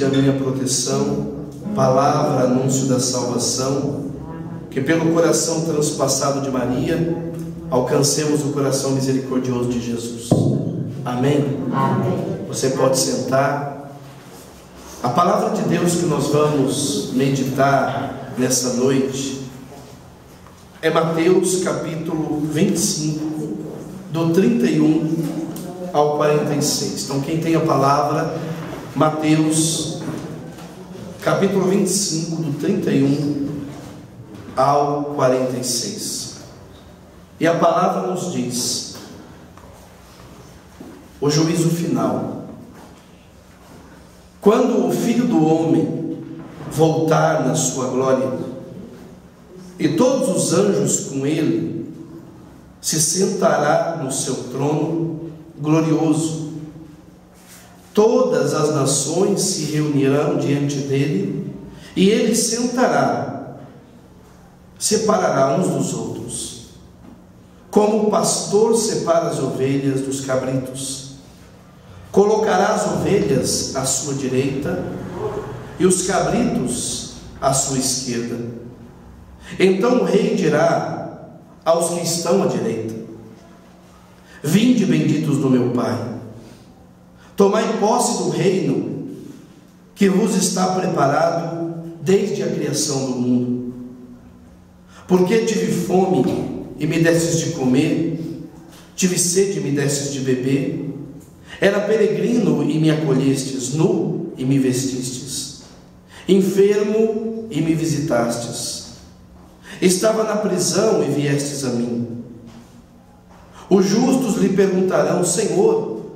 a minha proteção, palavra, anúncio da salvação, que pelo coração transpassado de Maria, alcancemos o coração misericordioso de Jesus. Amém? Amém. Você pode sentar. A palavra de Deus que nós vamos meditar nessa noite é Mateus capítulo 25, do 31 ao 46. Então quem tem a palavra, Mateus capítulo 25, do 31 ao 46. E a palavra nos diz: o juízo final. Quando o Filho do Homem voltar na sua glória, e todos os anjos com ele, se sentará no seu trono glorioso. Todas as nações se reunirão diante dele, e ele separará uns dos outros, como o pastor separa as ovelhas dos cabritos. Colocará as ovelhas à sua direita e os cabritos à sua esquerda. Então o rei dirá aos que estão à direita: vinde, benditos do meu Pai, tomai posse do reino que vos está preparado desde a criação do mundo. Porque tive fome e me destes de comer, tive sede e me destes de beber, era peregrino e me acolhestes, nu e me vestistes, enfermo e me visitastes, estava na prisão e viestes a mim. Os justos lhe perguntarão: Senhor,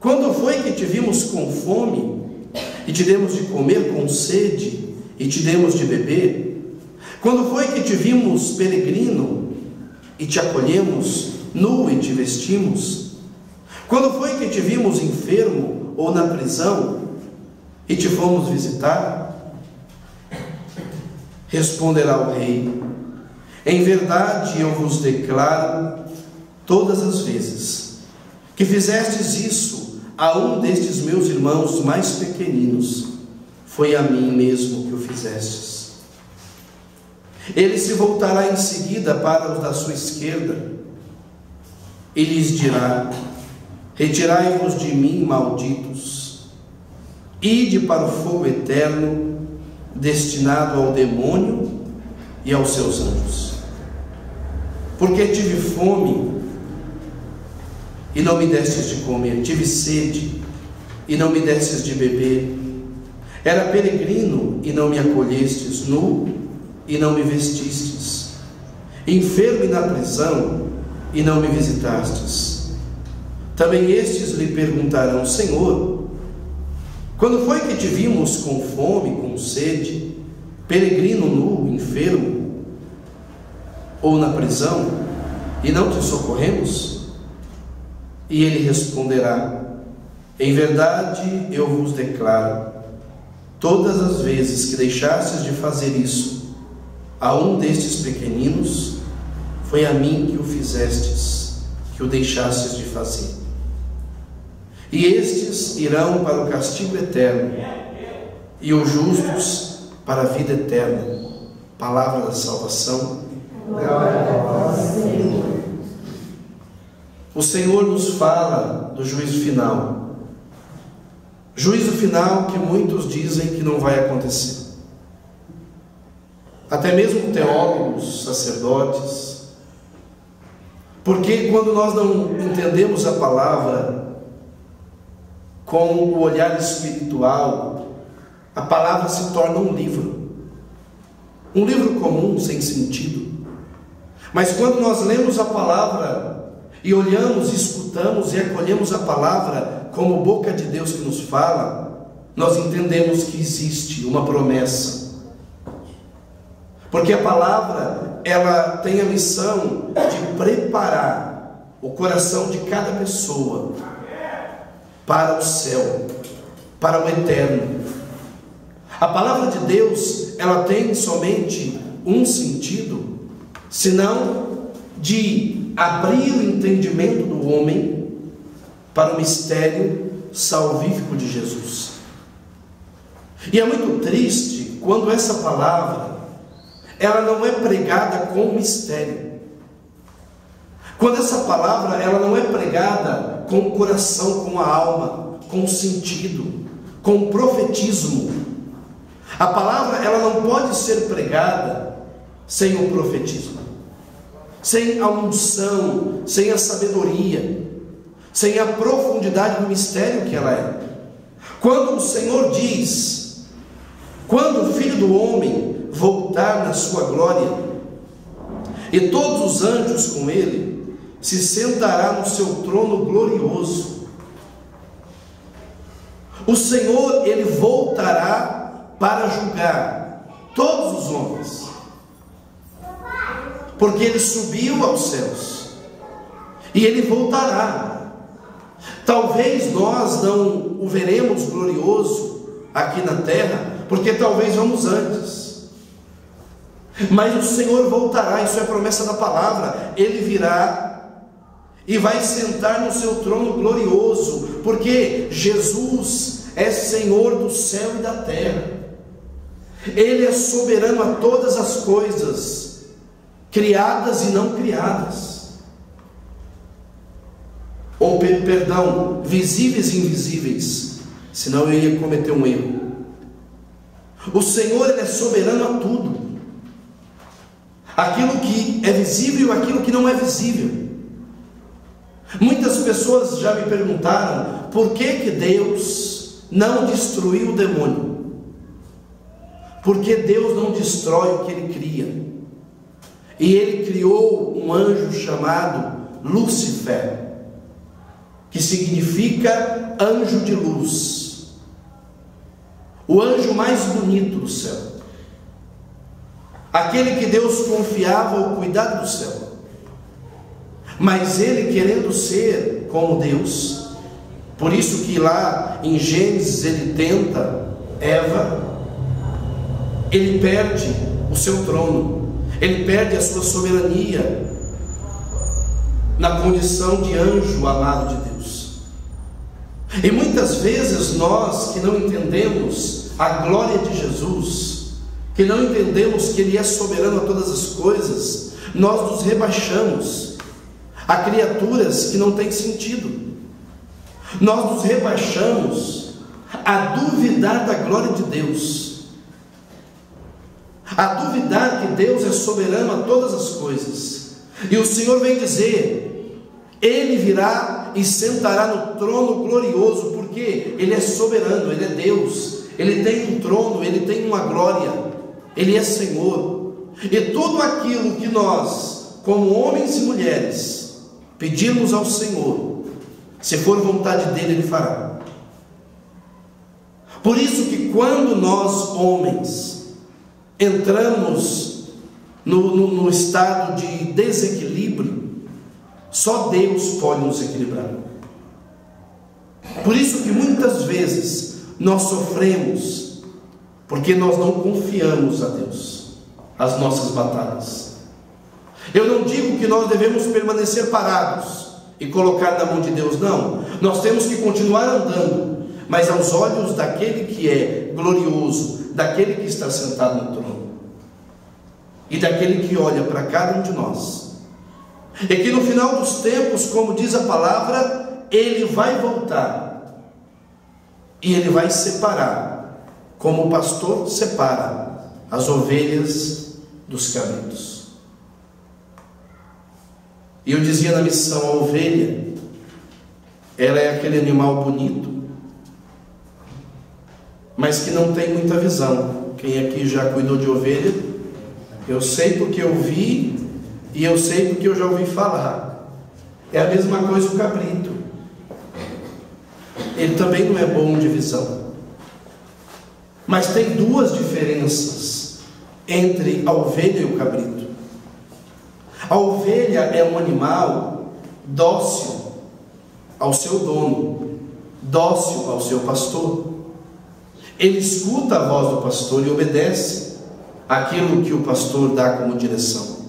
quando foi que te vimos com fome e te demos de comer, com sede e te demos de beber? Quando foi que te vimos peregrino e te acolhemos, nu e te vestimos? Quando foi que te vimos enfermo ou na prisão e te fomos visitar? Responderá o rei: em verdade eu vos declaro, todas as vezes que fizestes isso a um destes meus irmãos mais pequeninos, foi a mim mesmo que o fizestes. Ele se voltará em seguida para os da sua esquerda e lhes dirá: retirai-vos de mim, malditos, ide para o fogo eterno, destinado ao demônio e aos seus anjos. Porque tive fome e não me destes de comer, tive sede e não me destes de beber, era peregrino e não me acolhestes, nu e não me vestistes, enfermo e na prisão e não me visitastes. Também estes lhe perguntarão: Senhor, quando foi que te vimos com fome, com sede, peregrino, nu, enfermo, ou na prisão, e não te socorremos? E ele responderá: em verdade eu vos declaro, todas as vezes que deixastes de fazer isso a um destes pequeninos, foi a mim que o fizestes, que o deixastes de fazer. E estes irão para o castigo eterno, e os justos para a vida eterna. Palavra da salvação. Glória a vós, Senhor. O Senhor nos fala do juízo final. Juízo final que muitos dizem que não vai acontecer. Até mesmo teólogos, sacerdotes. Porque quando nós não entendemos a palavra com o olhar espiritual, a palavra se torna um livro comum, sem sentido. Mas quando nós lemos a palavra e olhamos, escutamos e acolhemos a palavra como boca de Deus que nos fala, nós entendemos que existe uma promessa. Porque a palavra, ela tem a missão de preparar o coração de cada pessoa para o céu, para o eterno. A palavra de Deus, ela tem somente um sentido, senão de abrir o entendimento do homem para o mistério salvífico de Jesus. E é muito triste quando essa palavra, ela não é pregada com mistério. Quando essa palavra, ela não é pregada com o coração, com a alma, com o sentido, com o profetismo. A palavra, ela não pode ser pregada sem o profetismo, sem a unção, sem a sabedoria, sem a profundidade do mistério que ela é. Quando o Senhor diz: quando o Filho do Homem voltar na sua glória, e todos os anjos com ele, se sentará no seu trono glorioso. O Senhor, ele voltará para julgar todos os homens, porque ele subiu aos céus, e ele voltará. Talvez nós não o veremos glorioso aqui na terra, porque talvez vamos antes, mas o Senhor voltará. Isso é promessa da palavra. Ele virá e vai sentar no seu trono glorioso, porque Jesus é Senhor do céu e da terra. Ele é soberano a todas as coisas, criadas e não criadas, ou perdão, visíveis e invisíveis, senão eu ia cometer um erro. O Senhor, ele é soberano a tudo, aquilo que é visível e aquilo que não é visível. Muitas pessoas já me perguntaram por que Deus não destruiu o demônio. Porque Deus não destrói o que Ele cria. E Ele criou um anjo chamado Lúcifer, que significa anjo de luz, o anjo mais bonito do céu, aquele que Deus confiava o cuidado do céu. Mas ele, querendo ser como Deus, por isso que lá em Gênesis ele tenta Eva, ele perde o seu trono, ele perde a sua soberania na condição de anjo amado de Deus. E muitas vezes nós que não entendemos a glória de Jesus, que não entendemos que Ele é soberano a todas as coisas, nós nos rebaixamos a criaturas que não têm sentido. Nós nos rebaixamos a duvidar da glória de Deus, a duvidar que Deus é soberano a todas as coisas. E o Senhor vem dizer: Ele virá e sentará no trono glorioso, porque Ele é soberano, Ele é Deus, Ele tem um trono, Ele tem uma glória, Ele é Senhor. E tudo aquilo que nós, como homens e mulheres, pedirmos ao Senhor, se for vontade dEle, Ele fará. Por isso que quando nós, homens, entramos no estado de desequilíbrio, só Deus pode nos equilibrar. Por isso que muitas vezes nós sofremos, porque nós não confiamos a Deus as nossas batalhas. Eu não digo que nós devemos permanecer parados e colocar na mão de Deus, não. Nós temos que continuar andando, mas aos olhos daquele que é glorioso, daquele que está sentado no trono, e daquele que olha para cada um de nós. E que no final dos tempos, como diz a palavra, Ele vai voltar, e Ele vai separar, como o pastor separa as ovelhas dos cabritos. E eu dizia na missão, a ovelha, ela é aquele animal bonito, mas que não tem muita visão. Quem aqui já cuidou de ovelha, eu sei porque eu vi, e eu sei porque eu já ouvi falar. É a mesma coisa o cabrito. Ele também não é bom de visão. Mas tem duas diferenças entre a ovelha e o cabrito. A ovelha é um animal dócil ao seu dono, dócil ao seu pastor. Ele escuta a voz do pastor e obedece aquilo que o pastor dá como direção.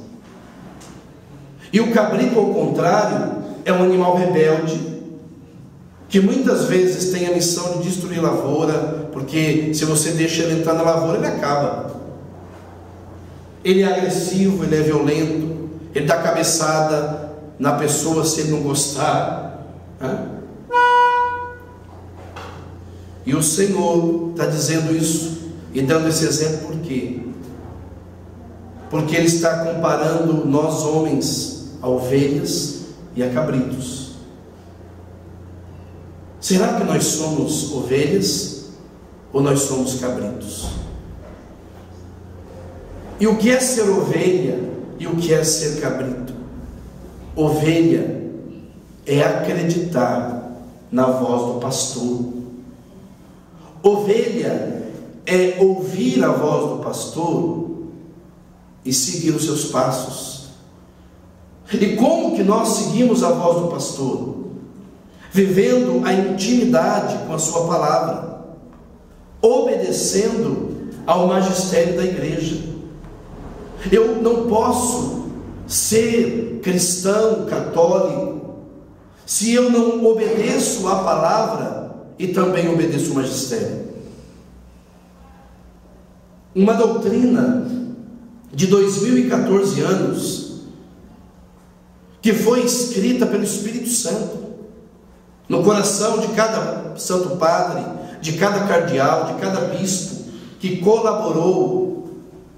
E o cabrito, ao contrário, é um animal rebelde, que muitas vezes tem a missão de destruir lavoura, porque se você deixa ele entrar na lavoura, ele acaba. Ele é agressivo, ele é violento, ele dá cabeçada na pessoa se ele não gostar, né? E o Senhor está dizendo isso e dando esse exemplo por quê? Porque Ele está comparando nós homens a ovelhas e a cabritos. Será que nós somos ovelhas ou nós somos cabritos? E o que é ser ovelha e o que é ser cabrito? Ovelha é acreditar na voz do pastor. Ovelha é ouvir a voz do pastor e seguir os seus passos. E como que nós seguimos a voz do pastor? Vivendo a intimidade com a sua palavra, obedecendo ao magistério da igreja. Eu não posso ser cristão, católico, se eu não obedeço à palavra e também obedeço o magistério. Uma doutrina de 2014 anos, que foi escrita pelo Espírito Santo, no coração de cada santo padre, de cada cardeal, de cada bispo, que colaborou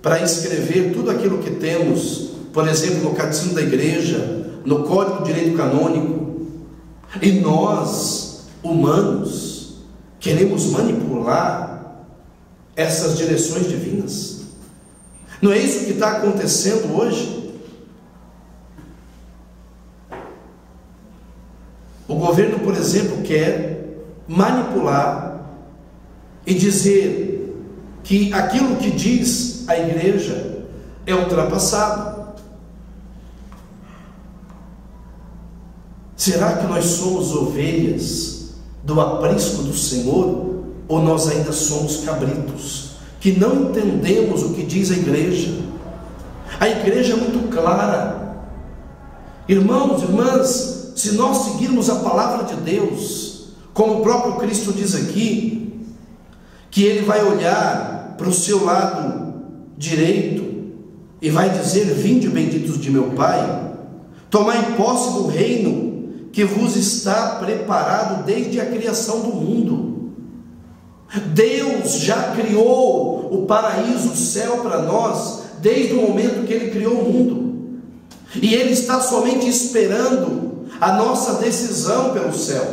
para escrever tudo aquilo que temos, por exemplo, no Catecismo da Igreja, no Código de Direito Canônico. E nós, humanos, queremos manipular essas direções divinas. Não é isso que está acontecendo hoje? O governo, por exemplo, quer manipular e dizer que aquilo que diz a igreja é ultrapassado. Será que nós somos ovelhas do aprisco do Senhor, ou nós ainda somos cabritos, que não entendemos o que diz a igreja? A igreja é muito clara. Irmãos, irmãs, se nós seguirmos a palavra de Deus, como o próprio Cristo diz aqui, que Ele vai olhar para o seu lado direito e vai dizer: vinde, benditos de meu Pai, tomai posse do reino que vos está preparado desde a criação do mundo. Deus já criou o paraíso, o céu para nós, desde o momento que Ele criou o mundo, e Ele está somente esperando a nossa decisão pelo céu.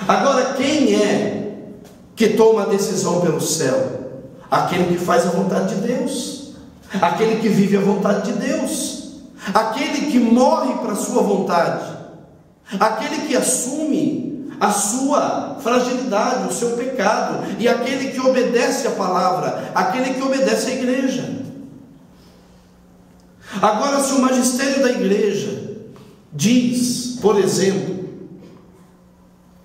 Agora, quem é que toma a decisão pelo céu? Aquele que faz a vontade de Deus, aquele que vive a vontade de Deus, aquele que morre para a sua vontade, aquele que assume a sua fragilidade, o seu pecado, e aquele que obedece a palavra, aquele que obedece à igreja. Agora, se o magistério da igreja diz, por exemplo,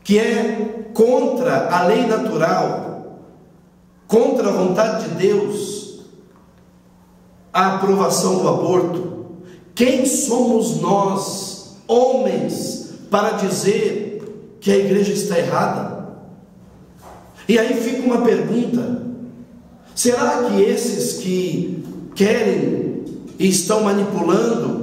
que é contra a lei natural, contra a vontade de Deus, a aprovação do aborto, quem somos nós, homens, para dizer que a igreja está errada? E aí fica uma pergunta: será que esses que querem e estão manipulando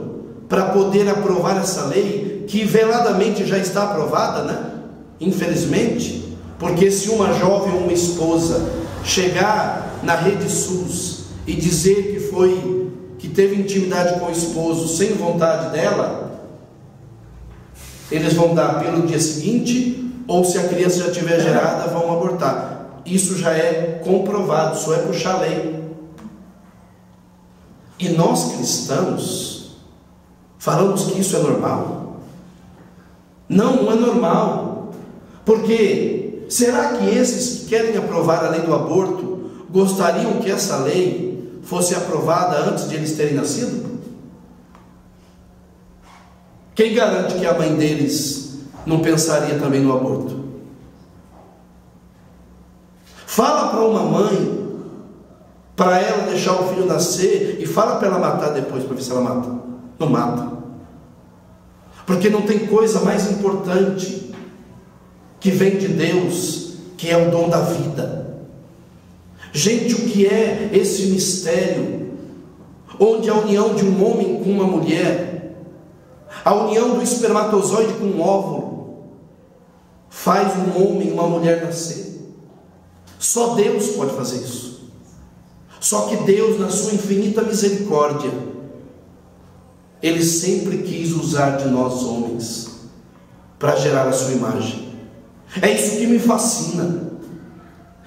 para poder aprovar essa lei, que veladamente já está aprovada, né? Infelizmente, porque se uma jovem ou uma esposa chegar na Rede SUS e dizer que teve intimidade com o esposo sem vontade dela, eles vão dar pelo dia seguinte, ou se a criança já estiver gerada, vão abortar. Isso já é comprovado, só é puxar a lei. E nós cristãos falamos que isso é normal? Não, não é normal. Porque será que esses que querem aprovar a lei do aborto gostariam que essa lei fosse aprovada antes de eles terem nascido? Quem garante que a mãe deles não pensaria também no aborto? Fala para uma mãe, para ela deixar o filho nascer, e fala para ela matar depois, para ver se ela mata. Não mata. Porque não tem coisa mais importante que vem de Deus, que é o dom da vida. Gente, o que é esse mistério, onde a união de um homem com uma mulher, a união do espermatozoide com um óvulo, faz um homem e uma mulher nascer? Só Deus pode fazer isso. Só que Deus, na sua infinita misericórdia, Ele sempre quis usar de nós homens para gerar a sua imagem. É isso que me fascina.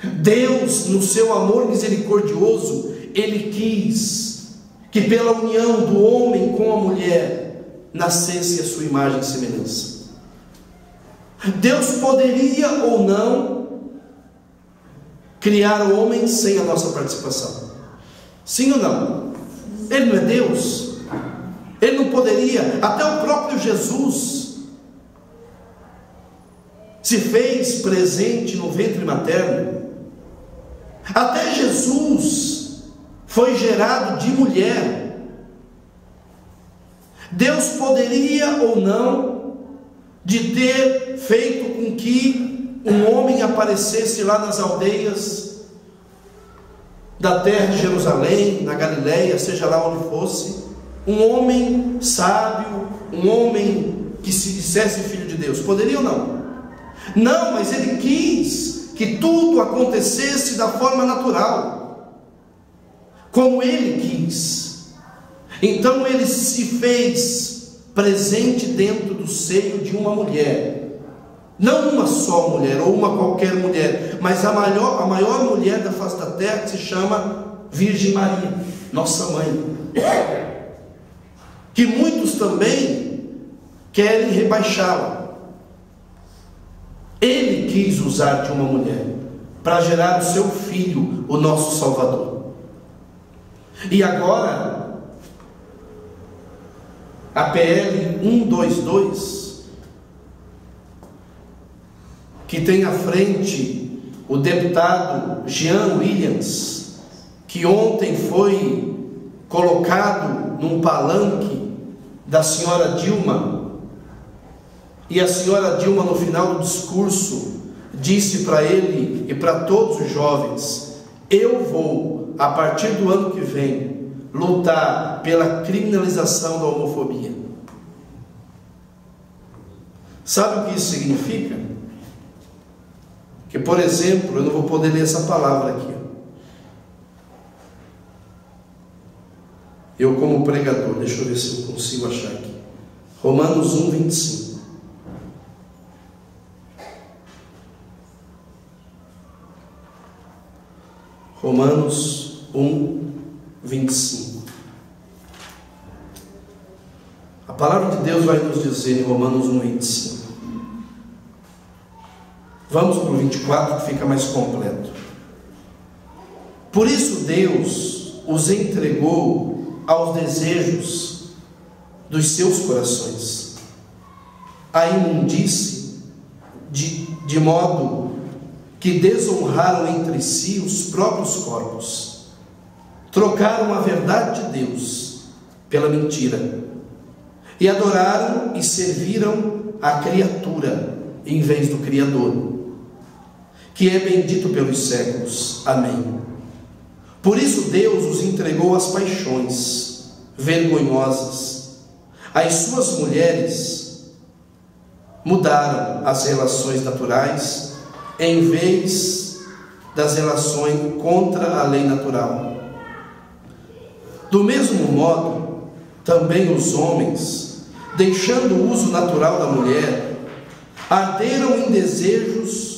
Deus, no seu amor misericordioso, Ele quis que pela união do homem com a mulher nascesse a sua imagem e semelhança. Deus poderia ou não criar o homem sem a nossa participação? Sim ou não? Ele não é Deus? Ele não poderia? Até o próprio Jesus se fez presente no ventre materno. Até Jesus foi gerado de mulher. Deus poderia ou não de ter feito com que um homem aparecesse lá nas aldeias da terra de Jerusalém, na Galileia, seja lá onde fosse, um homem sábio, um homem que se dissesse filho de Deus? Poderia ou não? Não, mas Ele quis que tudo acontecesse da forma natural, como Ele quis. Então Ele se fez presente dentro do seio de uma mulher, não uma só mulher, ou uma qualquer mulher, mas a maior mulher da face da terra, que se chama Virgem Maria, nossa mãe, que muitos também querem rebaixá-la. Ele quis usar de uma mulher para gerar o seu filho, o nosso Salvador. E agora, a PL 122, que tem à frente o deputado Jean Williams, que ontem foi colocado num palanque da senhora Dilma, e a senhora Dilma, no final do discurso, disse para ele e para todos os jovens: eu vou, a partir do ano que vem, lutar pela criminalização da homofobia. Sabe o que isso significa? Que, por exemplo, eu não vou poder ler essa palavra aqui. Eu, como pregador, deixa eu ver se eu consigo achar aqui. Romanos 1, 25. Romanos 1, 25. A palavra de Deus vai nos dizer em Romanos 1, 25. Vamos para o 24, que fica mais completo. Por isso Deus os entregou aos desejos dos seus corações, a imundície, de modo que desonraram entre si os próprios corpos, trocaram a verdade de Deus pela mentira, e adoraram e serviram a criatura em vez do Criador, que é bendito pelos séculos. Amém. Por isso Deus os entregou às paixões vergonhosas. As suas mulheres mudaram as relações naturais em vez das relações contra a lei natural. Do mesmo modo, também os homens, deixando o uso natural da mulher, arderam em desejos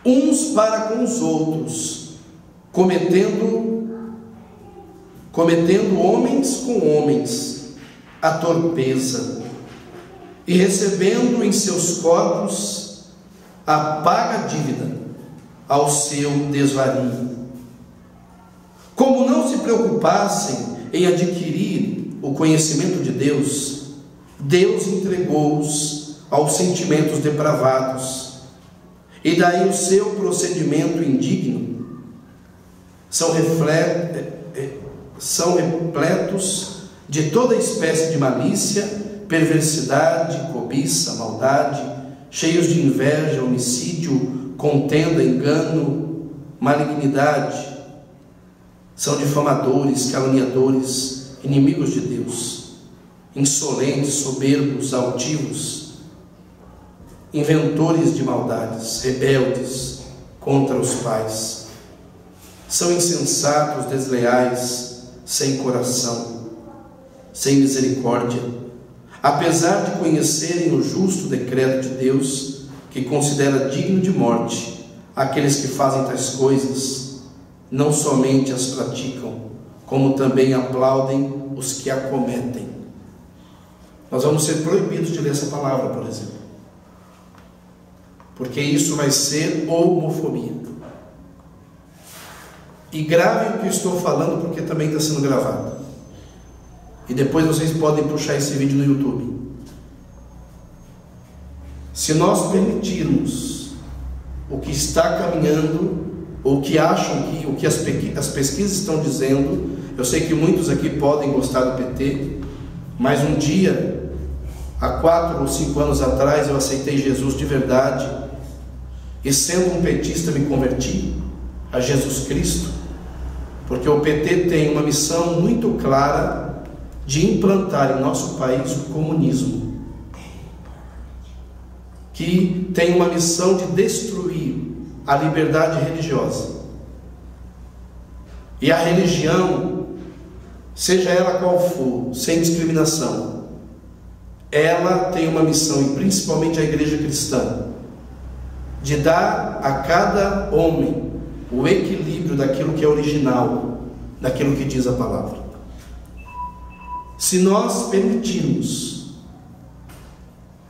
uns para com os outros, cometendo homens com homens a torpeza, e recebendo em seus corpos a paga dívida ao seu desvario. Como não se preocupassem em adquirir o conhecimento de Deus, Deus entregou-os aos sentimentos depravados, e daí o seu procedimento indigno são repletos de toda espécie de malícia, perversidade, cobiça, maldade, cheios de inveja, homicídio, contenda, engano, malignidade. São difamadores, caluniadores, inimigos de Deus, insolentes, soberbos, altivos, inventores de maldades, rebeldes contra os pais. São insensatos, desleais, sem coração, sem misericórdia, apesar de conhecerem o justo decreto de Deus, que considera digno de morte aqueles que fazem tais coisas. Não somente as praticam, como também aplaudem os que a cometem. Nós vamos ser proibidos de ler essa palavra, por exemplo, porque isso vai ser homofobia. E gravem o que eu estou falando, porque também está sendo gravado. E depois vocês podem puxar esse vídeo no YouTube. Se nós permitirmos o que está caminhando, ou que acham que o que as pesquisas estão dizendo, eu sei que muitos aqui podem gostar do PT, mas um dia, há 4 ou 5 anos atrás, eu aceitei Jesus de verdade, e sendo um petista me converti a Jesus Cristo, porque o PT tem uma missão muito clara de implantar em nosso país o comunismo, que tem uma missão de destruir a liberdade religiosa. E a religião, seja ela qual for, sem discriminação, ela tem uma missão, e principalmente a igreja cristã, de dar a cada homem o equilíbrio daquilo que é original, daquilo que diz a palavra. Se nós permitirmos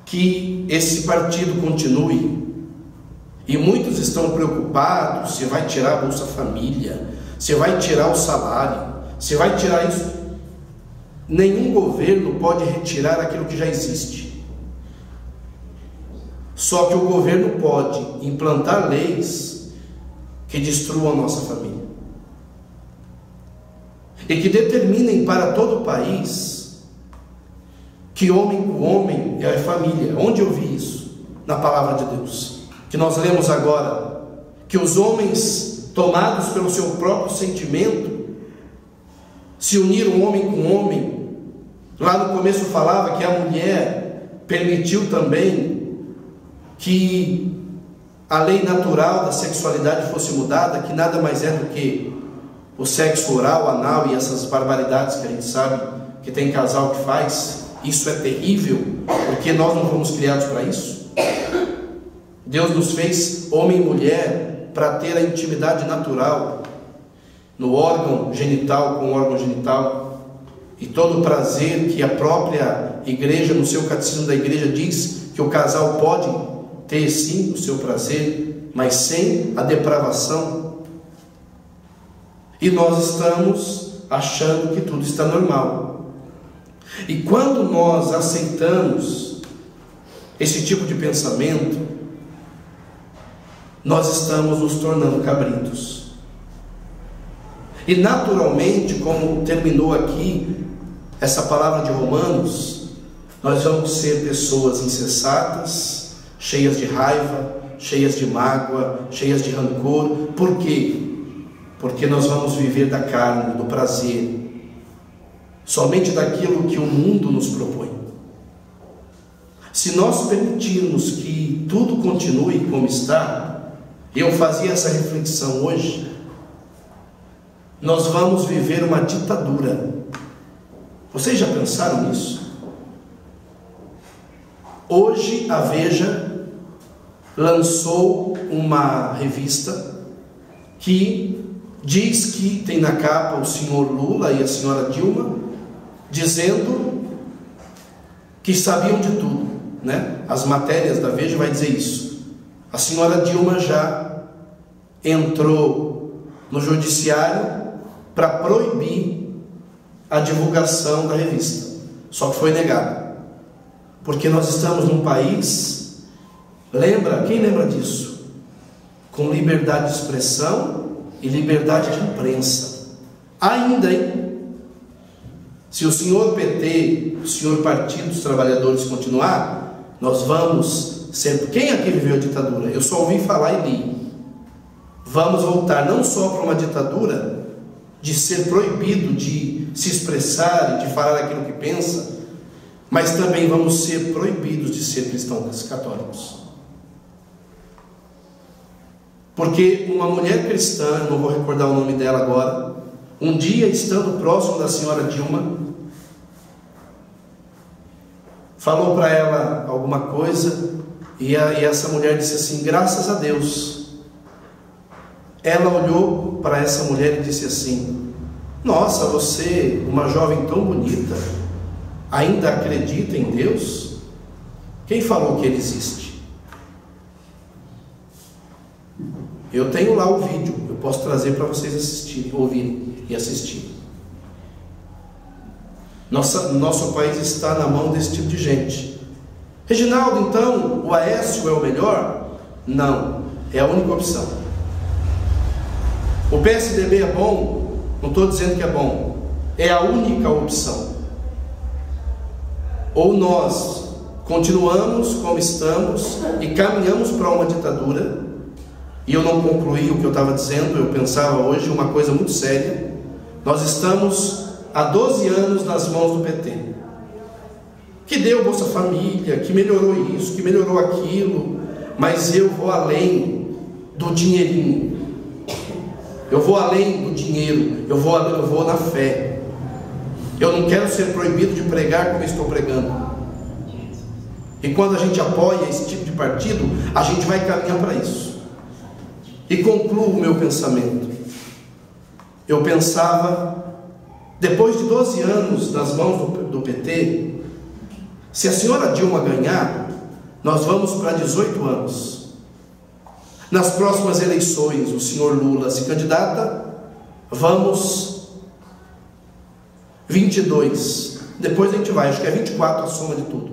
que esse partido continue, e muitos estão preocupados se vai tirar a Bolsa Família, se vai tirar o salário, se vai tirar isso. Nenhum governo pode retirar aquilo que já existe. Só que o governo pode implantar leis que destruam a nossa família e que determinem para todo o país que homem com homem é família. Onde eu vi isso? Na palavra de Deus, que nós lemos agora, que os homens, tomados pelo seu próprio sentimento, se uniram homem com homem. Lá no começo falava que a mulher permitiu também que a lei natural da sexualidade fosse mudada, que nada mais é do que o sexo oral, anal e essas barbaridades que a gente sabe que tem casal que faz. Isso é terrível, porque nós não fomos criados para isso. Deus nos fez homem e mulher para ter a intimidade natural no órgão genital com o órgão genital, e todo o prazer que a própria igreja, no seu catecismo da igreja, diz que o casal pode ter sim o seu prazer, mas sem a depravação. E nós estamos achando que tudo está normal. E quando nós aceitamos esse tipo de pensamento, nós estamos nos tornando cabritos. E naturalmente, como terminou aqui essa palavra de Romanos, nós vamos ser pessoas insensatas, cheias de raiva, cheias de mágoa, cheias de rancor. Por quê? Porque nós vamos viver da carne, do prazer, somente daquilo que o mundo nos propõe. Se nós permitirmos que tudo continue como está, eu fazia essa reflexão hoje, nós vamos viver uma ditadura. Vocês já pensaram nisso? Hoje a Veja lançou uma revista que diz que tem na capa o senhor Lula e a senhora Dilma, dizendo que sabiam de tudo, né? As matérias da Veja vai dizer isso. A senhora Dilma já entrou no judiciário para proibir a divulgação da revista, só que foi negado, porque nós estamos num país, quem lembra disso? Com liberdade de expressão e liberdade de imprensa, ainda, hein? Se o senhor PT, o senhor Partido dos Trabalhadores continuar, nós vamos ser... Quem aqui viveu a ditadura? Eu só ouvi falar e li. Vamos voltar não só para uma ditadura de ser proibido de se expressar e de falar aquilo que pensa, mas também vamos ser proibidos de ser cristãos católicos. Porque uma mulher cristã, não vou recordar o nome dela agora, um dia estando próximo da senhora Dilma, falou para ela alguma coisa, e essa mulher disse assim: graças a Deus. Ela olhou para essa mulher e disse assim: nossa, você, uma jovem tão bonita, ainda acredita em Deus? Quem falou que Ele existe? Eu tenho lá o vídeo, eu posso trazer para vocês assistirem, ouvirem e assistirem. Nosso país está na mão desse tipo de gente. Reginaldo, então, o Aécio é o melhor? Não, é a única opção. O PSDB é bom? Não estou dizendo que é bom, é a única opção. Ou nós continuamos como estamos e caminhamos para uma ditadura, e eu não concluí o que eu estava dizendo, eu pensava hoje uma coisa muito séria. Nós estamos há 12 anos nas mãos do PT, que deu Bolsa Família, que melhorou isso, que melhorou aquilo, mas eu vou além do dinheirinho, eu vou além do dinheiro, eu vou na fé. Eu não quero ser proibido de pregar como estou pregando. E quando a gente apoia esse tipo de partido, a gente vai caminhar para isso. E concluo o meu pensamento. Eu pensava, depois de 12 anos nas mãos do PT, se a senhora Dilma ganhar, nós vamos para 18 anos. Nas próximas eleições, o senhor Lula se candidata, vamos 22. Depois a gente vai, acho que é 24 a soma de tudo.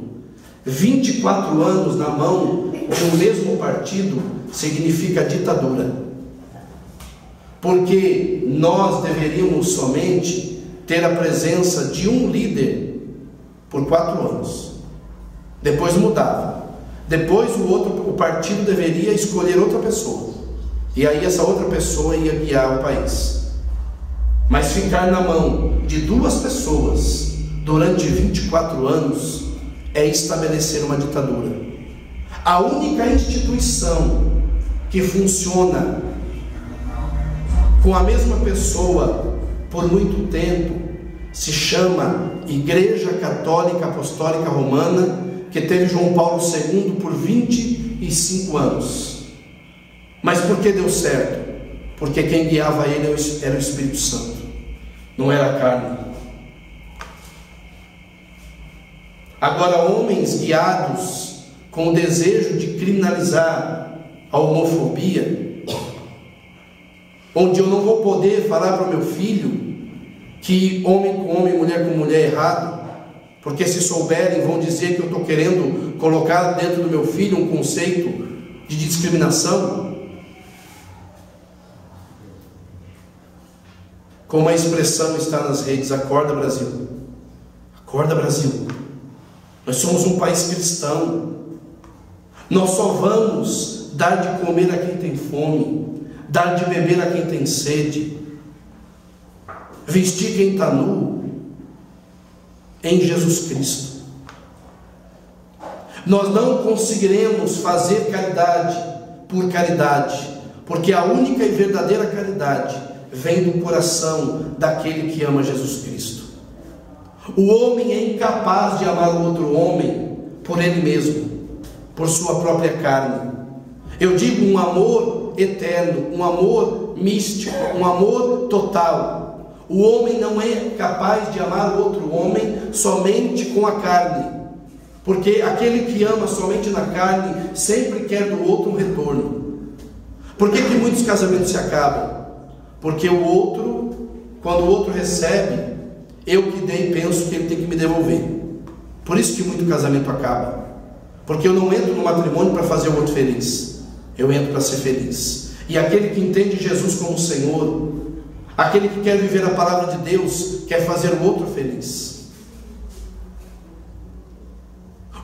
24 anos na mão de um mesmo partido significa ditadura. Porque nós deveríamos somente ter a presença de um líder por 4 anos. Depois mudava. Depois o partido deveria escolher outra pessoa. E aí essa outra pessoa ia guiar o país. Mas ficar na mão de 2 pessoas durante 24 anos é estabelecer uma ditadura. A única instituição que funciona com a mesma pessoa por muito tempo se chama Igreja Católica Apostólica Romana, que teve João Paulo II por 25 anos. Mas por que deu certo? Porque quem guiava ele era o Espírito Santo, não era a carne. Agora, homens guiados com o desejo de criminalizar a homofobia, onde eu não vou poder falar para o meu filho que homem com homem, mulher com mulher é errado, porque se souberem vão dizer que eu estou querendo colocar dentro do meu filho um conceito de discriminação. Como a expressão está nas redes: acorda, Brasil. Acorda, Brasil. Nós somos um país cristão. Nós só vamos dar de comer a quem tem fome, dar de beber a quem tem sede, vestir quem está nu em Jesus Cristo. Nós não conseguiremos fazer caridade por caridade, porque a única e verdadeira caridade vem do coração daquele que ama Jesus Cristo. O homem é incapaz de amar o outro homem por ele mesmo, por sua própria carne. Eu digo um amor eterno, um amor místico, um amor total. O homem não é capaz de amar o outro homem somente com a carne, porque aquele que ama somente na carne sempre quer do outro um retorno. Por que muitos casamentos se acabam? Porque o outro, quando o outro recebe, eu que dei penso que ele tem que me devolver. Por isso que muito casamento acaba, porque eu não entro no matrimônio para fazer o outro feliz, eu entro para ser feliz. E aquele que entende Jesus como Senhor, aquele que quer viver a palavra de Deus, quer fazer o outro feliz.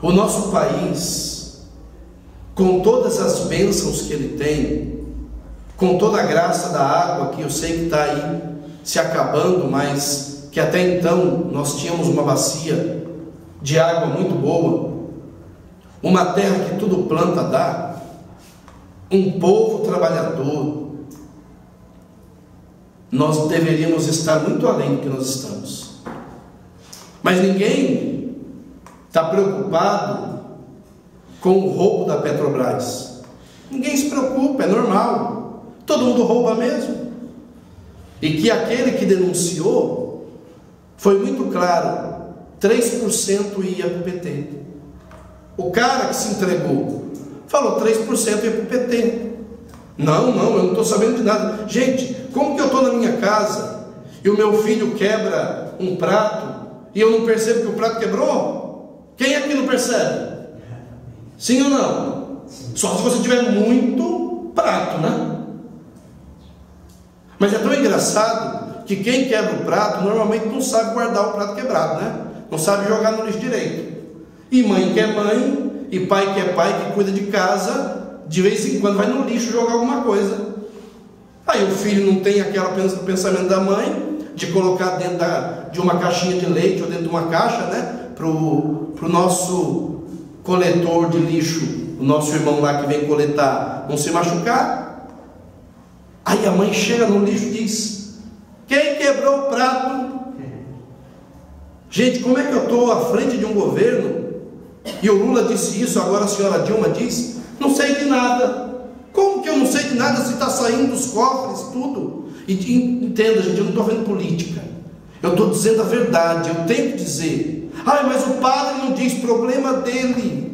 O nosso país com todas as bênçãos que Ele tem, com toda a graça da água, que eu sei que está aí se acabando, mas que até então nós tínhamos uma bacia de água muito boa, uma terra que tudo planta dá, um povo trabalhador, nós deveríamos estar muito além do que nós estamos. Mas ninguém está preocupado com o roubo da Petrobras. Ninguém se preocupa, é normal. Todo mundo rouba mesmo. E que aquele que denunciou foi muito claro: 3% ia para o PT. O cara que se entregou falou 3% ia para o PT. Não, eu não estou sabendo de nada. Gente, como que eu estou na minha casa e o meu filho quebra um prato e eu não percebo que o prato quebrou? Quem aqui não percebe? Sim ou não? Só se você tiver muito prato, né? Mas é tão engraçado que quem quebra o prato normalmente não sabe guardar o prato quebrado, né? Não sabe jogar no lixo direito. E mãe que é mãe, e pai que é pai, que cuida de casa, de vez em quando vai no lixo jogar alguma coisa. Aí o filho não tem o pensamento da mãe de colocar dentro de uma caixinha de leite ou dentro de uma caixa, né? Pro nosso coletor de lixo, o nosso irmão lá que vem coletar, não se machucar. Aí a mãe chega no lixo e diz: quem quebrou o prato? Gente, como é que eu estou à frente de um governo? E o Lula disse isso, agora a senhora Dilma diz: não sei de nada. Como que eu não sei de nada se está saindo dos cofres, tudo? E entenda, gente, eu não estou vendo política, eu estou dizendo a verdade. Eu tenho que dizer: mas o padre não diz, problema dele.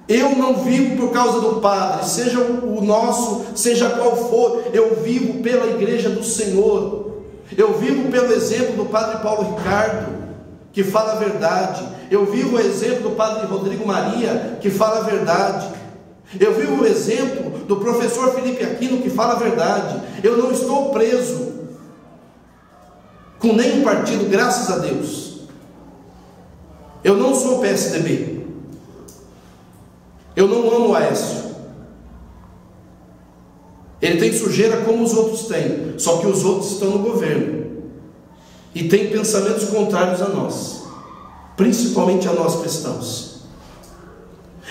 Eu não vivo por causa do padre, seja o nosso, seja qual for. Eu vivo pela igreja do Senhor. Eu vivo pelo exemplo do padre Paulo Ricardo, que fala a verdade. Eu vivo o exemplo do padre Rodrigo Maria, que fala a verdade. Eu vivo o exemplo do professor Felipe Aquino, que fala a verdade. Eu não estou preso com nenhum partido, graças a Deus. Eu não sou PSDB. Eu não amo o Aécio. Ele tem sujeira como os outros têm, só que os outros estão no governo e têm pensamentos contrários a nós, principalmente a nós cristãos.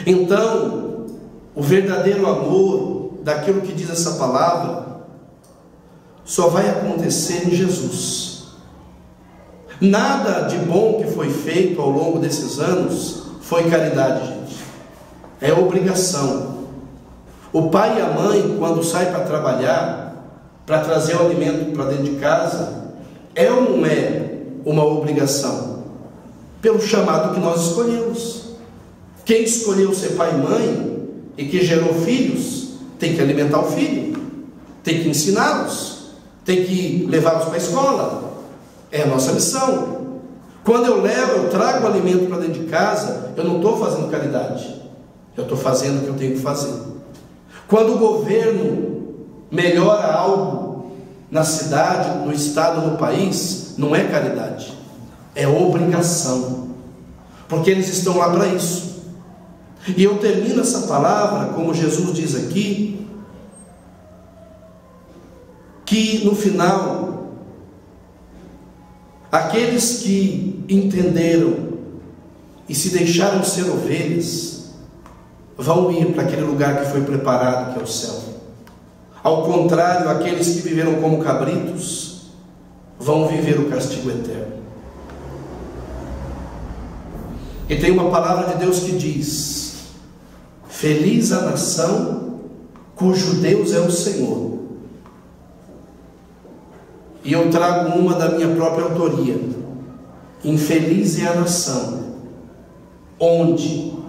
Então, o verdadeiro amor daquilo que diz essa palavra só vai acontecer em Jesus. Nada de bom que foi feito ao longo desses anos foi caridade, gente. É obrigação. O pai e a mãe, quando saem para trabalhar, para trazer o alimento para dentro de casa, é ou não é uma obrigação? Pelo chamado que nós escolhemos. Quem escolheu ser pai e mãe e que gerou filhos, tem que alimentar o filho, tem que ensiná-los, tem que levá-los para a escola. É a nossa missão. Quando eu trago o alimento para dentro de casa, eu não estou fazendo caridade, eu estou fazendo o que eu tenho que fazer. Quando o governo melhora algo na cidade, no estado, no país, não é caridade, é obrigação, porque eles estão lá para isso. E eu termino essa palavra, como Jesus diz aqui, que no final, aqueles que entenderam e se deixaram ser ovelhas, vão ir para aquele lugar que foi preparado, que é o céu. Ao contrário, aqueles que viveram como cabritos, vão viver o castigo eterno. E tem uma palavra de Deus que diz: feliz a nação cujo Deus é o Senhor. E eu trago uma da minha própria autoria: infeliz é a nação onde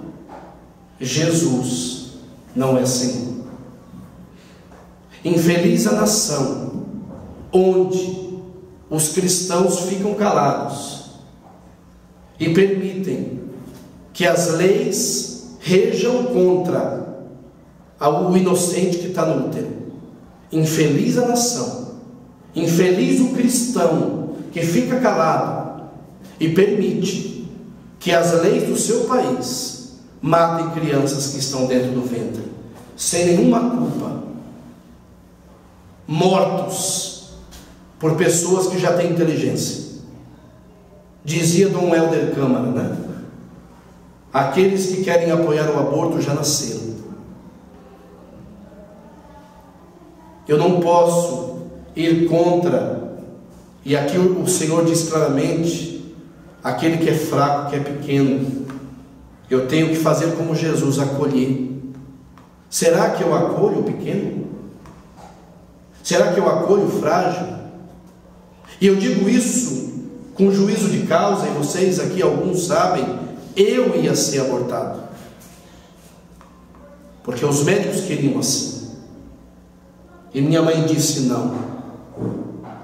Jesus não é Senhor. Infeliz a nação onde os cristãos ficam calados e permitem que as leis rejam contra o inocente que está no útero. Infeliz a nação, infeliz o cristão que fica calado e permite que as leis do seu país matem crianças que estão dentro do ventre. sem nenhuma culpa, mortos por pessoas que já têm inteligência. Dizia Dom Helder Câmara, né? Aqueles que querem apoiar o aborto já nasceram. Eu não posso ir contra, e aqui o Senhor diz claramente, aquele que é fraco, que é pequeno, eu tenho que fazer como Jesus, acolher. Será que eu acolho o pequeno? Será que eu acolho o frágil? E eu digo isso com juízo de causa, e vocês aqui alguns sabem, eu ia ser abortado, porque os médicos queriam assim, e minha mãe disse não.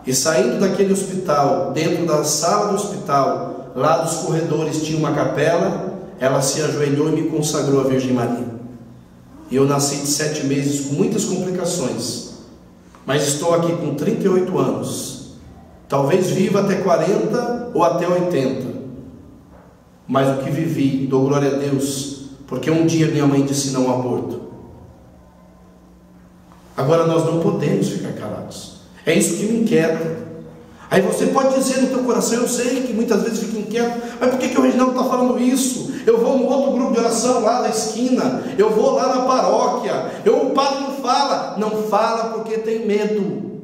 E saindo daquele hospital, dentro da sala do hospital, lá dos corredores tinha uma capela, ela se ajoelhou e me consagrou à Virgem Maria. E eu nasci de 7 meses com muitas complicações, mas estou aqui com 38 anos, talvez viva até 40 ou até 80, mas o que vivi, dou glória a Deus, porque um dia minha mãe disse não ao aborto. Agora nós não podemos ficar calados, é isso que me inquieta. Aí você pode dizer no teu coração, eu sei que muitas vezes fica inquieto, mas por que o Reginaldo está falando isso? Eu vou no outro grupo de oração lá da esquina, eu vou lá na paróquia, o padre não fala porque tem medo,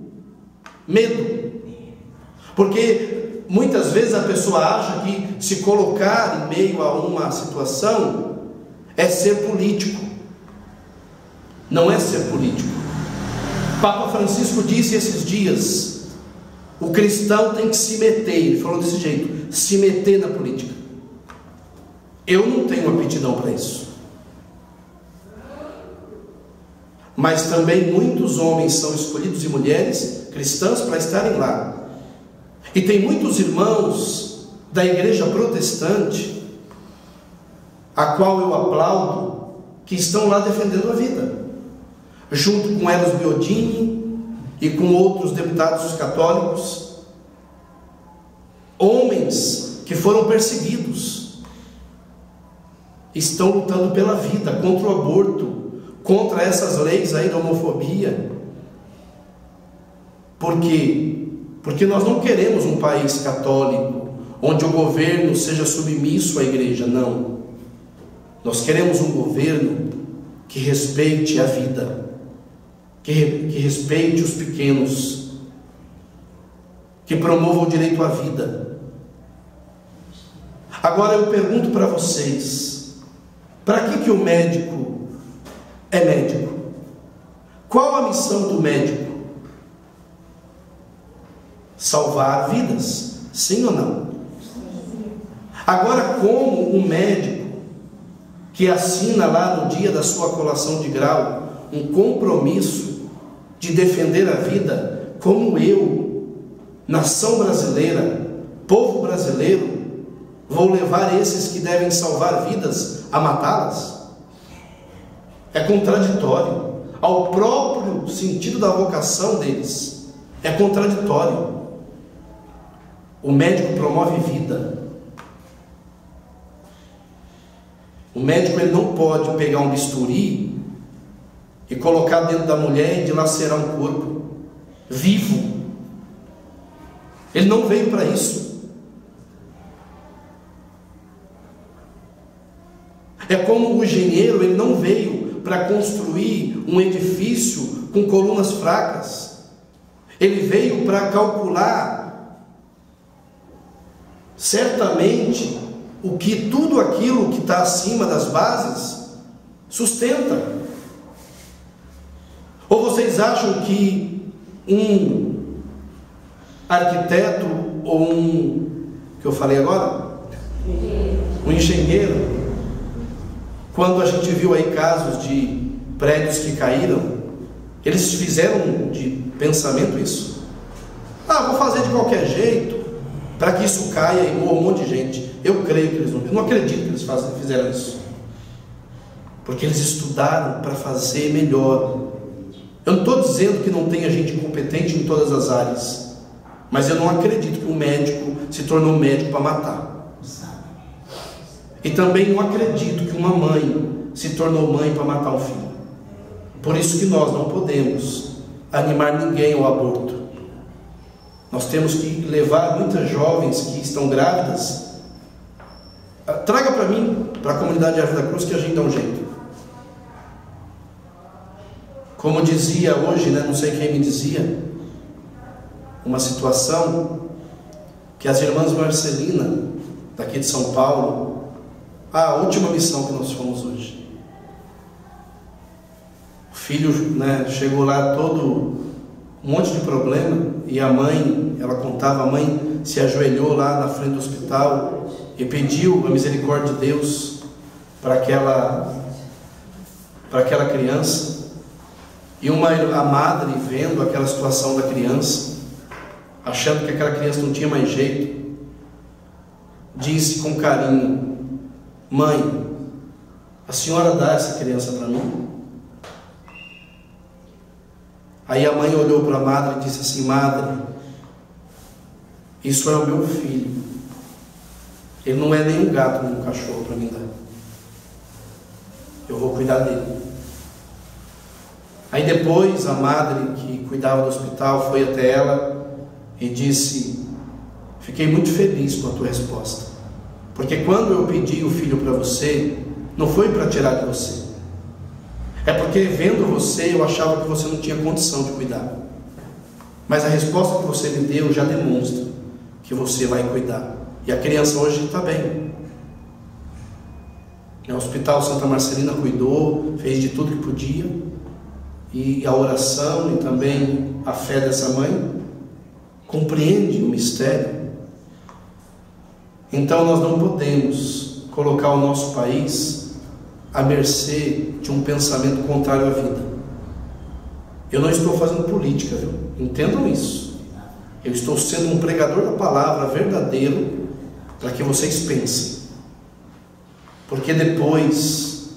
porque muitas vezes a pessoa acha que se colocar em meio a uma situação é ser político. Não é ser político. Papa Francisco disse esses dias, o cristão tem que se meter, ele falou desse jeito, se meter na política. Eu não tenho aptidão para isso, mas também muitos homens são escolhidos e mulheres cristãs para estarem lá, e tem muitos irmãos da igreja protestante, a qual eu aplaudo, que estão lá defendendo a vida, junto com Eros Biodini e com outros deputados católicos, homens que foram perseguidos, estão lutando pela vida, contra o aborto, contra essas leis aí da homofobia. Por quê? Porque nós não queremos um país católico, onde o governo seja submisso à igreja, não. Nós queremos um governo que respeite a vida, que respeite os pequenos, que promova o direito à vida. Agora eu pergunto para vocês, para que o médico é médico? Qual a missão do médico? Salvar vidas, sim ou não? Agora, como um médico que assina lá no dia da sua colação de grau um compromisso de defender a vida, como eu, nação brasileira, povo brasileiro, vou levar esses que devem salvar vidas a matá-las? É contraditório ao próprio sentido da vocação deles, é contraditório. O médico promove vida. O médico ele não pode pegar um bisturi e colocar dentro da mulher e dilacerar um corpo vivo. Ele não veio para isso. É como o engenheiro, ele não veio para construir um edifício com colunas fracas. Ele veio para calcular certamente o que tudo aquilo que está acima das bases sustenta. Ou vocês acham que um arquiteto ou que eu falei agora? Um engenheiro, quando a gente viu aí casos de prédios que caíram, eles fizeram de pensamento isso? Vou fazer de qualquer jeito para que isso caia e morra um monte de gente. Eu creio que eles não, eu não acredito que eles fizeram isso, porque eles estudaram para fazer melhor. Eu não estou dizendo que não tenha gente competente em todas as áreas, mas eu não acredito que um médico se tornou médico para matar. E também não acredito que uma mãe se tornou mãe para matar um filho. Por isso que nós não podemos animar ninguém ao aborto. Nós temos que levar muitas jovens que estão grávidas. Traga para mim, para a comunidade de Árvore da Cruz, que a gente dá um jeito. Como dizia hoje, não sei quem me dizia, uma situação que as irmãs Marcelina, daqui de São Paulo, a última missão que nós fomos hoje, o filho chegou lá todo um monte de problema, e a mãe, ela contava, a mãe se ajoelhou lá na frente do hospital e pediu a misericórdia de Deus para aquela criança. E a madre, vendo aquela situação da criança, achando que aquela criança não tinha mais jeito, disse com carinho: mãe, a senhora dá essa criança para mim? Aí a mãe olhou para a madre e disse assim: madre, isso é o meu filho, ele não é nem um gato nem um cachorro para mim dar, eu vou cuidar dele. Aí depois a madre que cuidava do hospital foi até ela e disse: fiquei muito feliz com a tua resposta, porque quando eu pedi o filho para você, não foi para tirar de você, é porque vendo você eu achava que você não tinha condição de cuidar, mas a resposta que você me deu já demonstra que você vai cuidar, e a criança hoje está bem. O Hospital Santa Marcelina cuidou, fez de tudo que podia, e a oração e também a fé dessa mãe compreende o mistério. Então nós não podemos colocar o nosso país à mercê de um pensamento contrário à vida. Eu não estou fazendo política, viu? Entendam isso. Eu estou sendo um pregador da palavra verdadeiro para que vocês pensem. Porque depois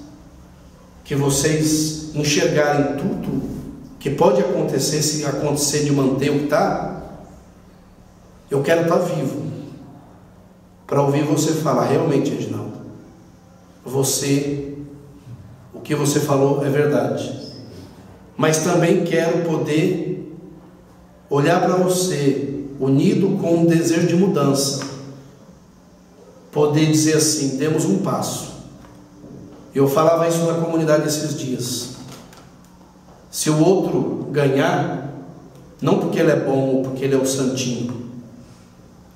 que vocês enxergarem tudo que pode acontecer, se acontecer de manter o que está, eu quero estar vivo para ouvir você falar: realmente, Reginaldo, o que você falou é verdade. Mas também quero poder olhar para você unido com um desejo de mudança, poder dizer assim: demos um passo. Eu falava isso na comunidade esses dias. Se o outro ganhar, não porque ele é bom ou porque ele é o santinho,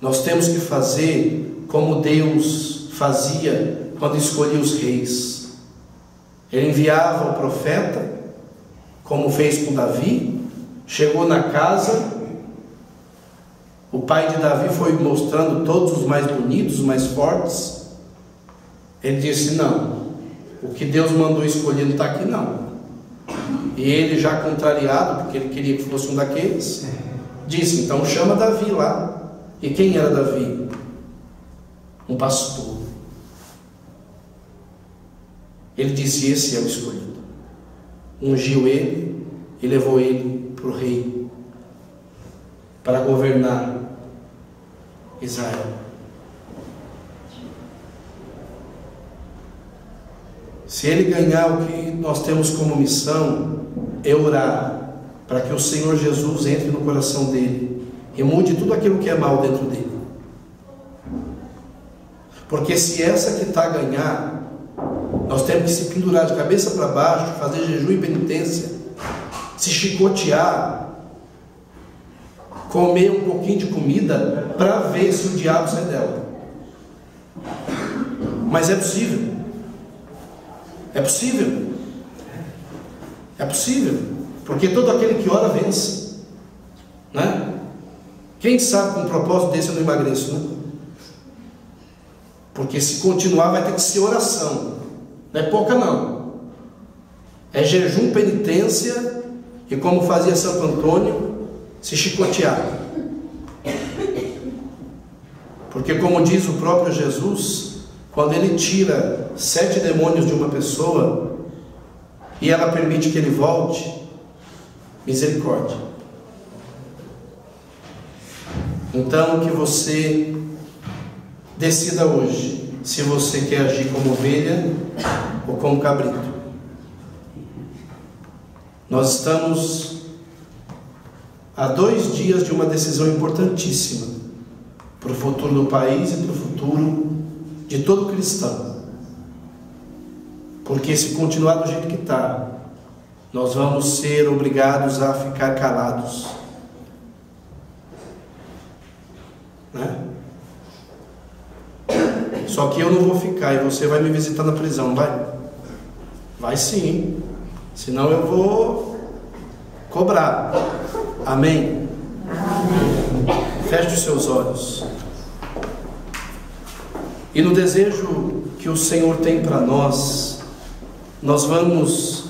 nós temos que fazer como Deus fazia quando escolhia os reis. Ele enviava o profeta, como fez com Davi. Chegou na casa, o pai de Davi foi mostrando todos os mais bonitos, os mais fortes. Ele disse: não, o que Deus mandou escolher não está aqui não. E ele, já contrariado, porque ele queria que fosse um daqueles, disse: então chama Davi lá. E quem era Davi? Um pastor. Ele disse: esse é o escolhido. Ungiu ele e levou ele para o rei, para governar Israel. Se ele ganhar, o que nós temos como missão é orar para que o Senhor Jesus entre no coração dele e mude tudo aquilo que é mal dentro dele. Porque se essa que está a ganhar, nós temos que se pendurar de cabeça para baixo, fazer jejum e penitência, se chicotear, comer um pouquinho de comida para ver se o diabo sai dela. Mas é possível. É possível. É possível. Porque todo aquele que ora vence, né? Quem sabe com um propósito desse eu não emagreço, né? Porque se continuar vai ter que ser oração. Não é pouca não. É jejum, penitência e, como fazia Santo Antônio, se chicotear. Porque, como diz o próprio Jesus, quando ele tira 7 demônios de uma pessoa e ela permite que ele volte, misericórdia. Então que você decida hoje se você quer agir como ovelha ou como cabrito. Nós estamos a 2 dias de uma decisão importantíssima para o futuro do país e para o futuro de todo cristão. Porque se continuar do jeito que está, nós vamos ser obrigados a ficar calados, né? Só que eu não vou ficar e você vai me visitar na prisão, vai? Vai sim, senão eu vou cobrar. Amém? Amém. Feche os seus olhos. E no desejo que o Senhor tem para nós, nós vamos